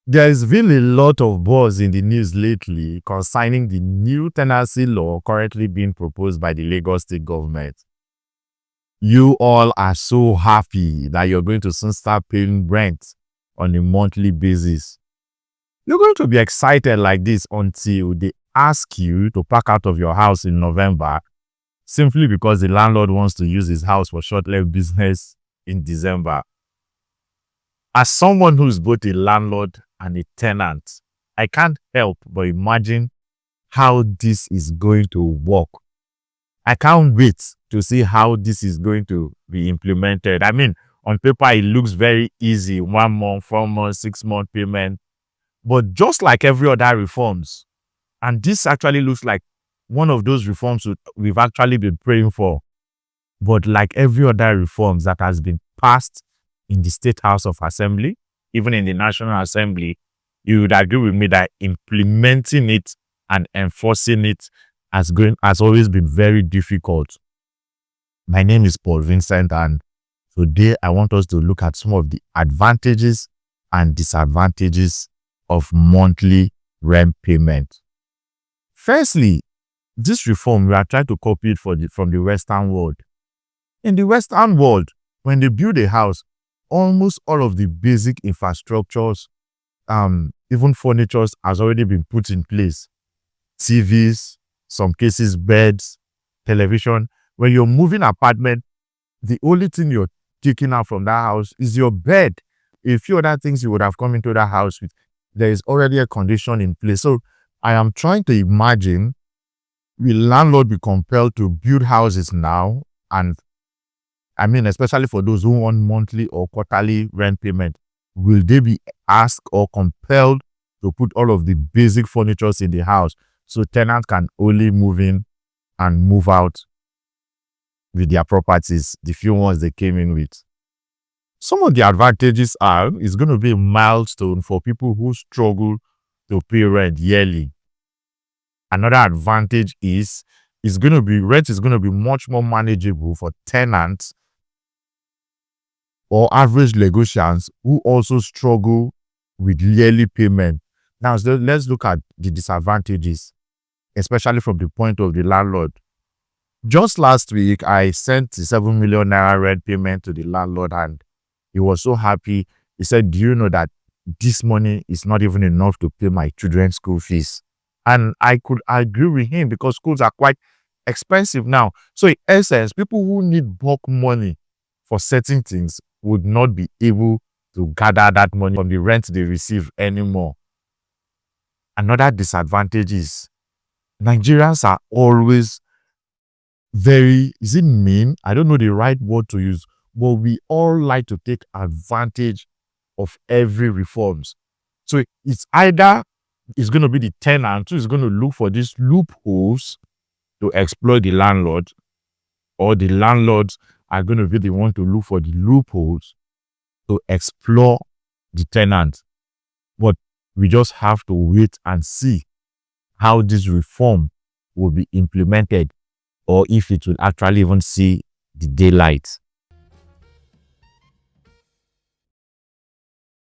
There's been a lot of buzz in the news lately concerning the new tenancy law currently being proposed by the Lagos state government. You all are so happy that you're going to soon start paying rent on a monthly basis. You're going to be excited like this until they ask you to pack out of your house in November simply because the landlord wants to use his house for short-lived business in December. As someone who's both a landlord and a tenant, I can't help but imagine how this is going to work. I can't wait to see how this is going to be implemented. I mean, on paper, it looks very easy. 1 month, 4 months, 6 month payment. But just like every other reforms, and this actually looks like one of those reforms we've actually been praying for. But like every other reforms that has been passed in the State House of Assembly, even in the National Assembly, you would agree with me that implementing it and enforcing it has always been very difficult. My name is Paul Vincent, and today I want us to look at some of the advantages and disadvantages of monthly rent payment. Firstly, this reform, we are trying to copy it from the Western world. In the Western world, when they build a house, almost all of the basic infrastructures, even furniture has already been put in place. TVs, some cases beds, television. When you're moving apartment, the only thing you're taking out from that house is your bed. A few other things you would have come into that house with, there is already a condition in place. So I am trying to imagine, will landlord be compelled to build houses now? And I mean, especially for those who want monthly or quarterly rent payment, will they be asked or compelled to put all of the basic furniture in the house so tenants can only move in and move out with their properties, the few ones they came in with? Some of the advantages are, it's going to be a milestone for people who struggle to pay rent yearly. Another advantage is rent is going to be much more manageable for tenants or average Lagosians who also struggle with yearly payment. Now, so let's look at the disadvantages, especially from the point of the landlord. Just last week, I sent the 7 million naira rent payment to the landlord, and he was so happy. He said, "Do you know that this money is not even enough to pay my children's school fees?" And I could agree with him because schools are quite expensive now. So in essence, people who need bulk money for certain things would not be able to gather that money from the rent they receive anymore. Another disadvantage is Nigerians are always very, is it mean? I don't know the right word to use, but we all like to take advantage of every reforms. So it's either it's going to be the tenant who is going to look for these loopholes to exploit the landlord, or the landlords are going to be the one to look for the loopholes to explore the tenant. But we just have to wait and see how this reform will be implemented, or if it will actually even see the daylight.